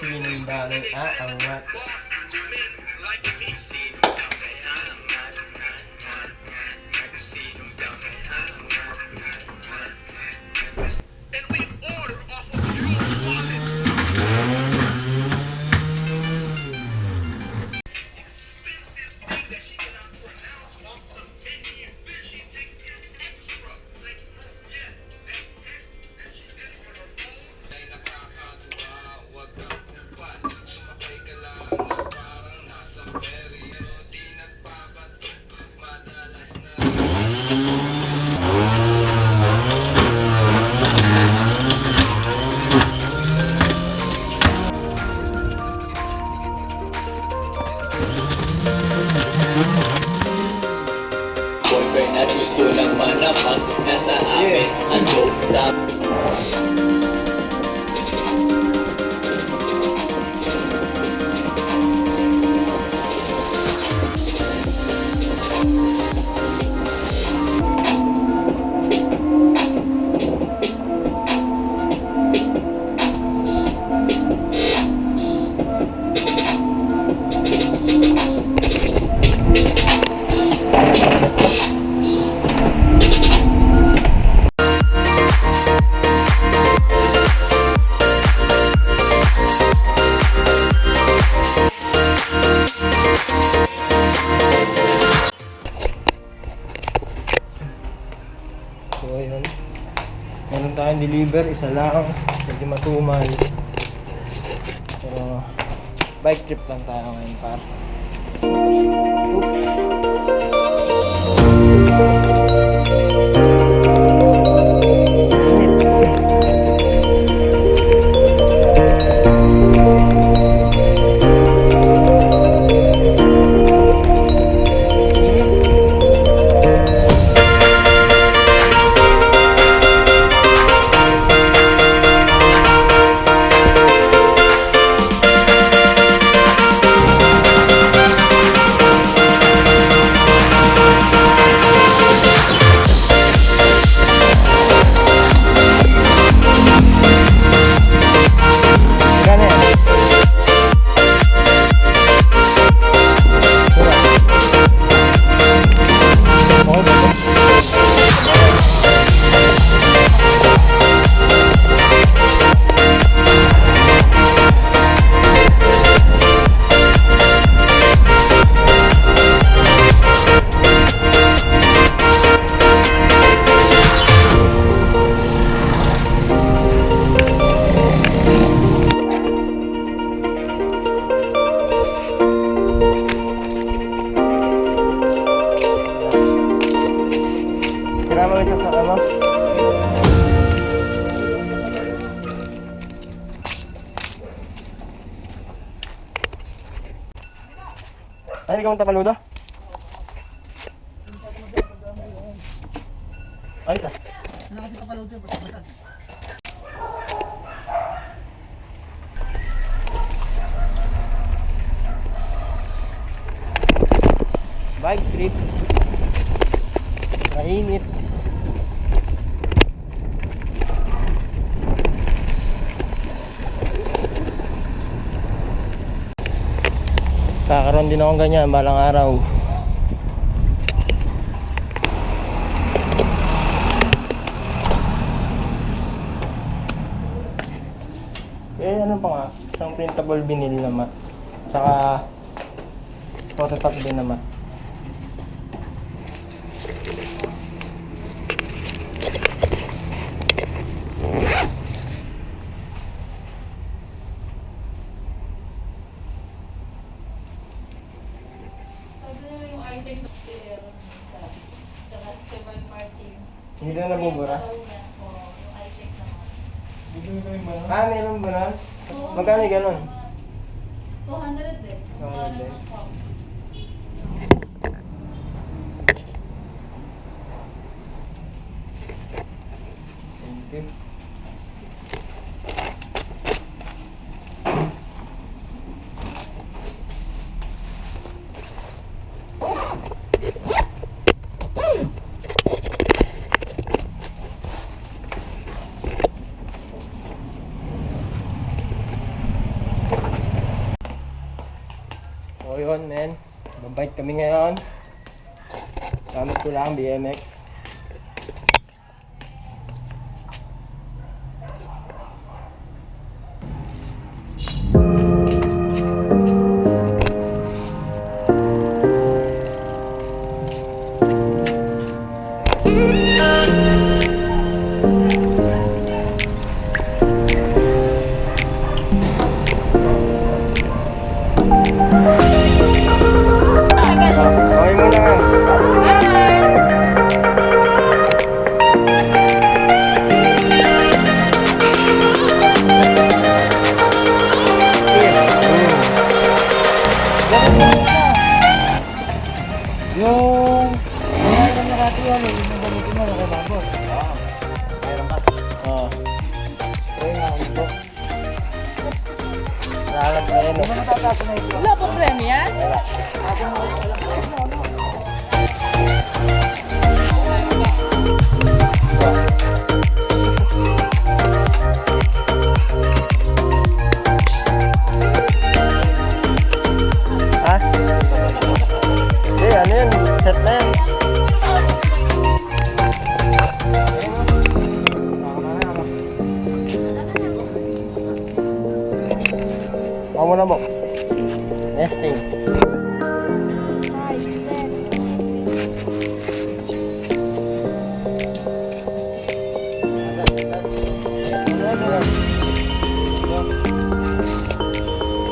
sinong daming aangat. Boyfriend at gusto lang manapag nasa amin ang loob namin. So ayun, meron tayong deliver, isa lang, medyo matumal. Pero bike trip lang tayo ngayon par. Kailangan mo isa sa ano? Ay, ikaw ang tapaludo? Ayos ah. Bike trip. Mainit. Kakaroon din akong ganyan balang araw. Eh ano pa nga, isang printable vinyl naman. Saka phototop din naman. Hindi na nabubura? Ah, meron ba na? Magkano gano'n? 200 din. 200 din. Thank you. Ride kami ngayon. Gamit ko lang BMX. Okay muna. Yung mayroon na natin yun, yung gamitin mo, nakababot. Mayroon ka? Oo. Kaya nga, ito. Nakalag na yun. Hindi mo natatapos na ito. Wala problema yan? Ha? Hindi, ano yun? Set na yan. Ako muna mo. Nesting.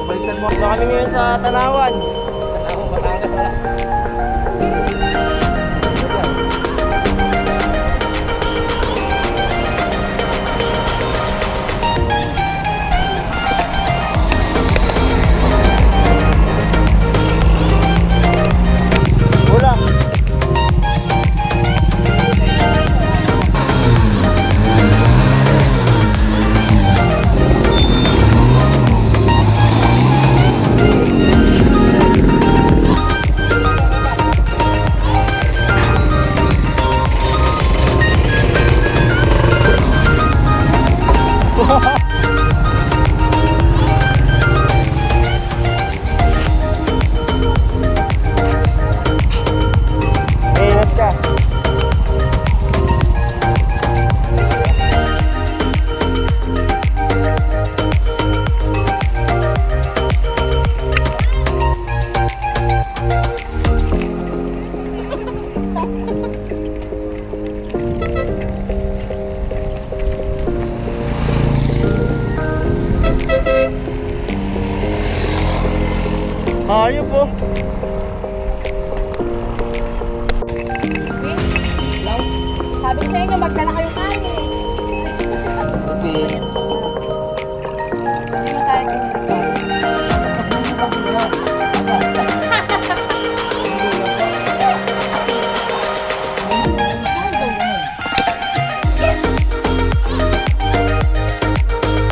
Balikan mo. Na kami ngayon sa Tanawan. Tanawang Batangas wala. Wala. Ingat ka. Ayun po. Sabi ko sa inyo, magdala kayo kanin. Okay. Hindi na tayo ganito.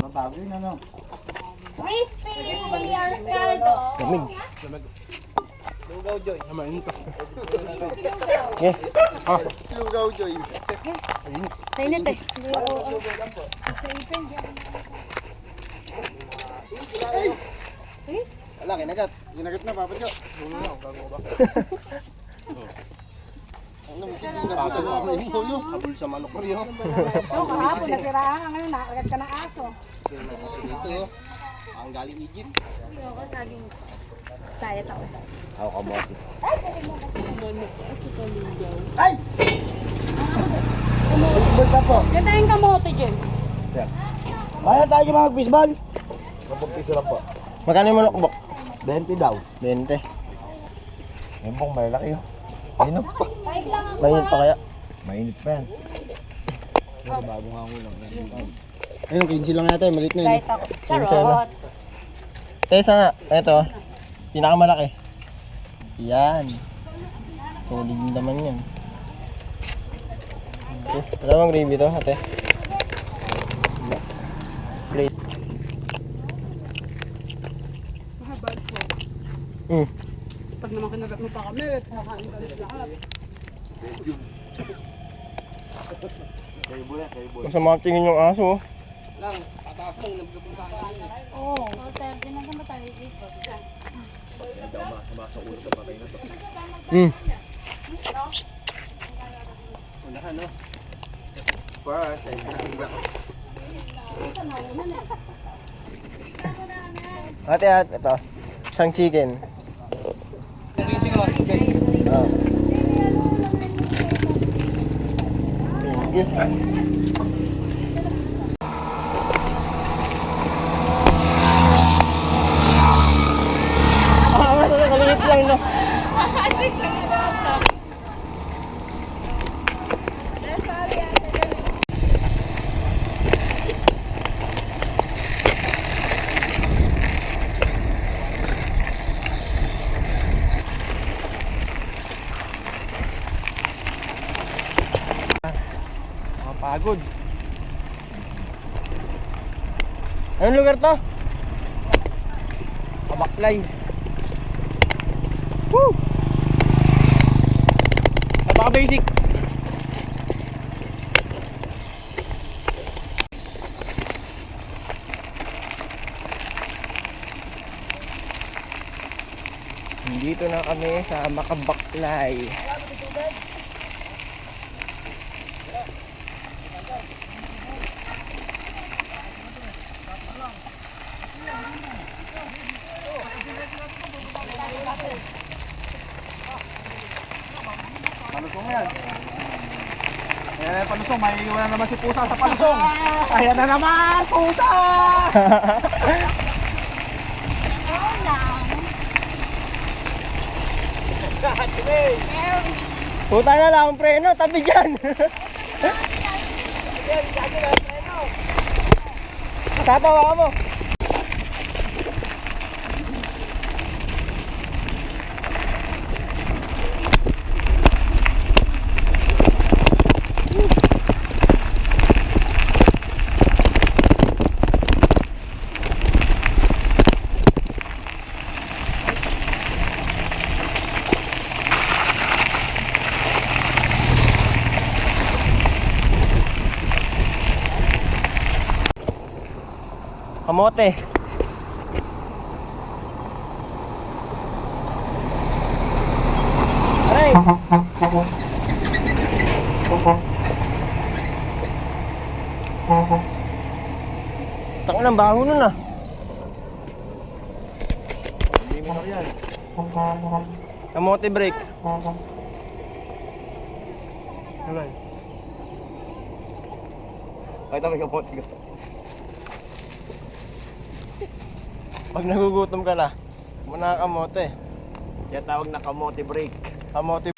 Mabago yun, ano? Crispy Arcaldo. Lamig. Lugaw, Joy. Okay. Ah. Lugaw, Joy. Kainit eh. Wala, kinagat. Kinagat na, papat ko. Ano, hindi na puta mo ako yung ulo. Habol sa manok ko rin. So, kahapon, nasiraan ka ngayon, nakagat ka ng aso. Ito, ang galing Egypt. Ako, saging. Diet ako. Ako kamote. Ay! Baseball pa po. Ganda yung kamote dyan. Kaya tayo mga baseball. Magkano yung manok bok? 20 daw. 20. Yung pong malaki yun. Ayun pa. Mainit pa kaya? Mainit pa yan. Bago nga ulang. Ayun, 15 lang yata. Malit na yun. Diet ako. Charot. Charot. Tesa nga, ito. Pinakamalaki. Yan. Solid yung naman yan. Okay. Wala bang gravy to, ate? Plate. Mahabal po. Pag naman kinagat mo pa kami, kakain ka rin lahat. Masama tingin yung aso. Oo. Oh, 30 na ba tayo ikot? Hmm. Ate, ito. Isang chicken. Oh. Thank you. Mas nakaliit lang, no? Pagod. Anong lugar to? Kabaklay. Woo! Napaka-basic. Dito na kami sa Makabaklay. Palusong yan. Palusong, may iwan naman si Pusa sa palusong. Ayan na naman, Pusa! Puta na lang ang preno, tabi dyan. Tatawa mo. Kamote. Aray! Taka ng baho nun ah. Hindi minor yan. Kamote break. Alay. Ay, tama yung kamote. Pag nagugutom ka na, muna kamote. Kaya tawag na kamote break. Kamote